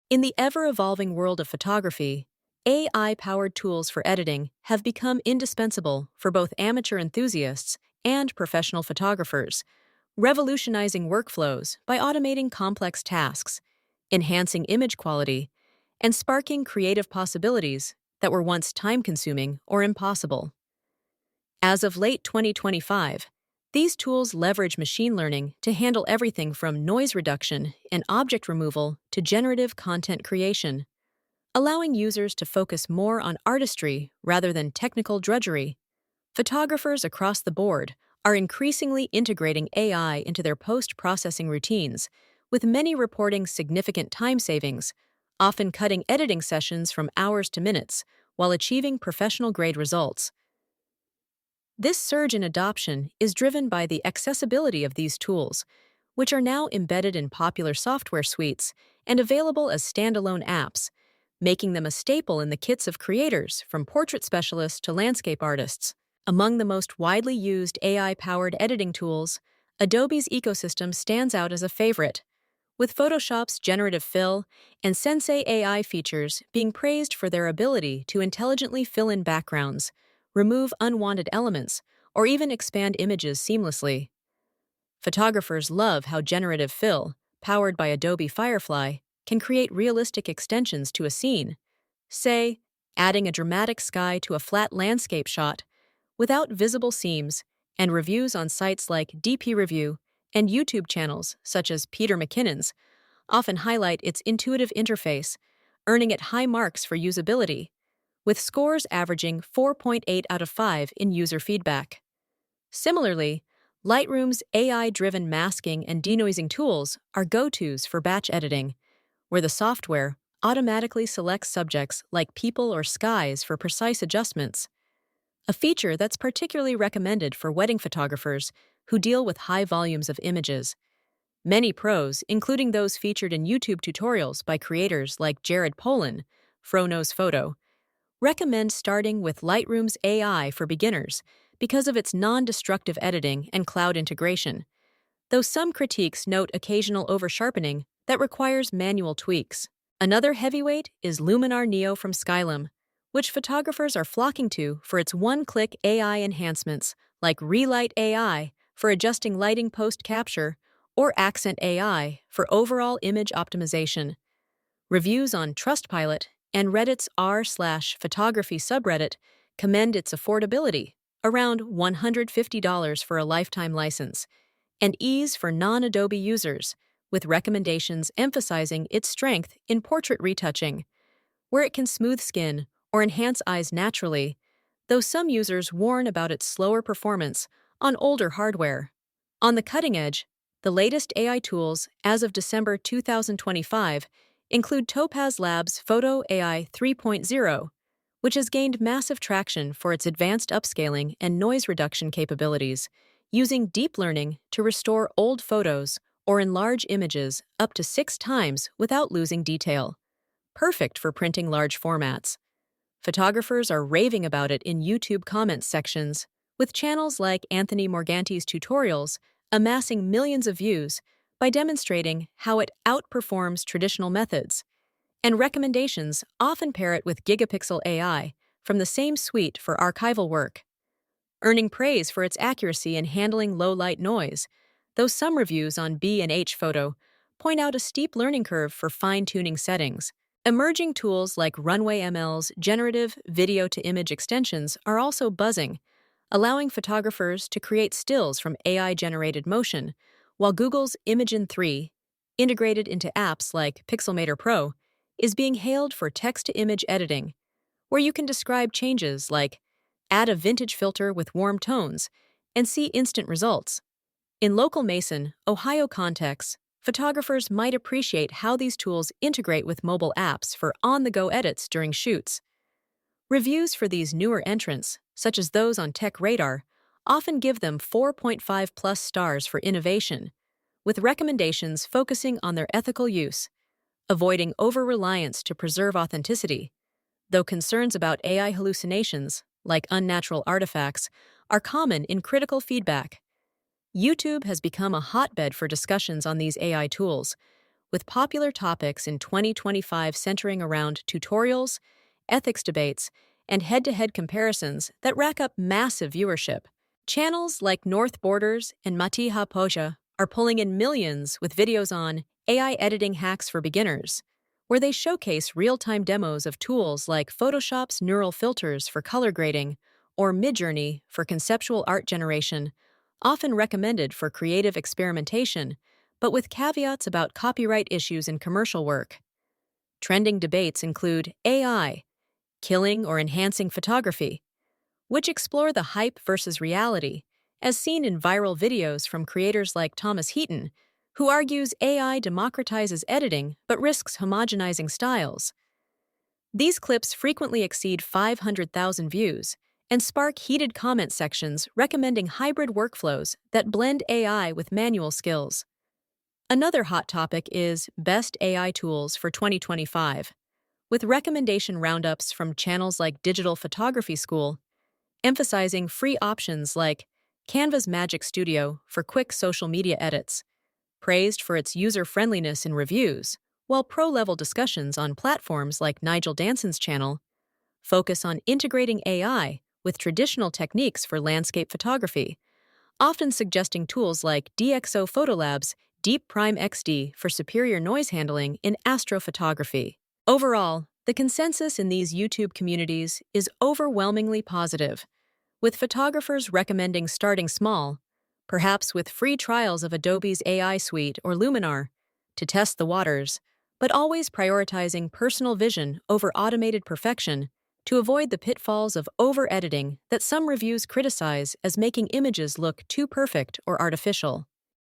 In the ever-evolving world of photography, AI-powered tools for editing have become indispensable for both amateur enthusiasts and professional photographers, revolutionizing workflows by automating complex tasks, enhancing image quality, and sparking creative possibilities that were once time-consuming or impossible. As of late 2025, these tools leverage machine learning to handle everything from noise reduction and object removal to generative content creation, allowing users to focus more on artistry rather than technical drudgery. Photographers across the board are increasingly integrating AI into their post-processing routines, with many reporting significant time savings, often cutting editing sessions from hours to minutes while achieving professional-grade results. This surge in adoption is driven by the accessibility of these tools, which are now embedded in popular software suites and available as standalone apps, making them a staple in the kits of creators from portrait specialists to landscape artists. Among the most widely used AI-powered editing tools, Adobe's ecosystem stands out as a favorite, with Photoshop's generative fill and Sensei AI features being praised for their ability to intelligently fill in backgrounds, remove unwanted elements, or even expand images seamlessly. Photographers love how generative fill, powered by Adobe Firefly, can create realistic extensions to a scene, say, adding a dramatic sky to a flat landscape shot, without visible seams, and reviews on sites like DP Review and YouTube channels such as Peter McKinnon's often highlight its intuitive interface, earning it high marks for usability, with scores averaging 4.8 out of 5 in user feedback. Similarly, Lightroom's AI-driven masking and denoising tools are go-tos for batch editing, where the software automatically selects subjects like people or skies for precise adjustments, a feature that's particularly recommended for wedding photographers who deal with high volumes of images. Many pros, including those featured in YouTube tutorials by creators like Jared Polin, Fro Knows Photo, recommend starting with Lightroom's AI for beginners because of its non-destructive editing and cloud integration, though some critiques note occasional over-sharpening that requires manual tweaks. Another heavyweight is Luminar Neo from Skylum, which photographers are flocking to for its one-click AI enhancements like Relight AI for adjusting lighting post-capture or Accent AI for overall image optimization. Reviews on Trustpilot and Reddit's r/photography subreddit commend its affordability, around $150 for a lifetime license, and ease for non-Adobe users, with recommendations emphasizing its strength in portrait retouching, where it can smooth skin or enhance eyes naturally, though some users warn about its slower performance on older hardware. On the cutting edge, the latest AI tools as of December 2025 include Topaz Labs Photo AI 3.0, which has gained massive traction for its advanced upscaling and noise reduction capabilities, using deep learning to restore old photos or enlarge images up to 6 times without losing detail. Perfect for printing large formats. Photographers are raving about it in YouTube comments sections, with channels like Anthony Morganti's tutorials amassing millions of views by demonstrating how it outperforms traditional methods, and recommendations often pair it with Gigapixel AI from the same suite for archival work, earning praise for its accuracy in handling low-light noise, though some reviews on B&H Photo point out a steep learning curve for fine-tuning settings. Emerging tools like Runway ML's generative video-to-image extensions are also buzzing, allowing photographers to create stills from AI-generated motion, while Google's Imagen 3, integrated into apps like Pixelmator Pro, is being hailed for text-to-image editing, where you can describe changes like add a vintage filter with warm tones and see instant results. In local Mason, Ohio contexts, photographers might appreciate how these tools integrate with mobile apps for on-the-go edits during shoots. Reviews for these newer entrants, such as those on Tech Radar, often give them 4.5+ stars for innovation, with recommendations focusing on their ethical use, avoiding over-reliance to preserve authenticity, though concerns about AI hallucinations, like unnatural artifacts, are common in critical feedback. YouTube has become a hotbed for discussions on these AI tools, with popular topics in 2025 centering around tutorials, ethics debates, and head-to-head comparisons that rack up massive viewership. Channels like North Borders and Matiha Poja are pulling in millions with videos on AI editing hacks for beginners, where they showcase real-time demos of tools like Photoshop's neural filters for color grading or Midjourney for conceptual art generation, often recommended for creative experimentation, but with caveats about copyright issues in commercial work. Trending debates include AI, killing or enhancing photography, which explore the hype versus reality, as seen in viral videos from creators like Thomas Heaton, who argues AI democratizes editing but risks homogenizing styles. These clips frequently exceed 500,000 views and spark heated comment sections recommending hybrid workflows that blend AI with manual skills. Another hot topic is Best AI Tools for 2025, with recommendation roundups from channels like Digital Photography School, emphasizing free options like Canva's Magic Studio for quick social media edits, praised for its user-friendliness in reviews, while pro-level discussions on platforms like Nigel Danson's channel focus on integrating AI with traditional techniques for landscape photography, often suggesting tools like DxO Photolab's Deep Prime XD for superior noise handling in astrophotography. Overall, the consensus in these YouTube communities is overwhelmingly positive, with photographers recommending starting small, perhaps with free trials of Adobe's AI Suite or Luminar, to test the waters, but always prioritizing personal vision over automated perfection to avoid the pitfalls of over-editing that some reviews criticize as making images look too perfect or artificial.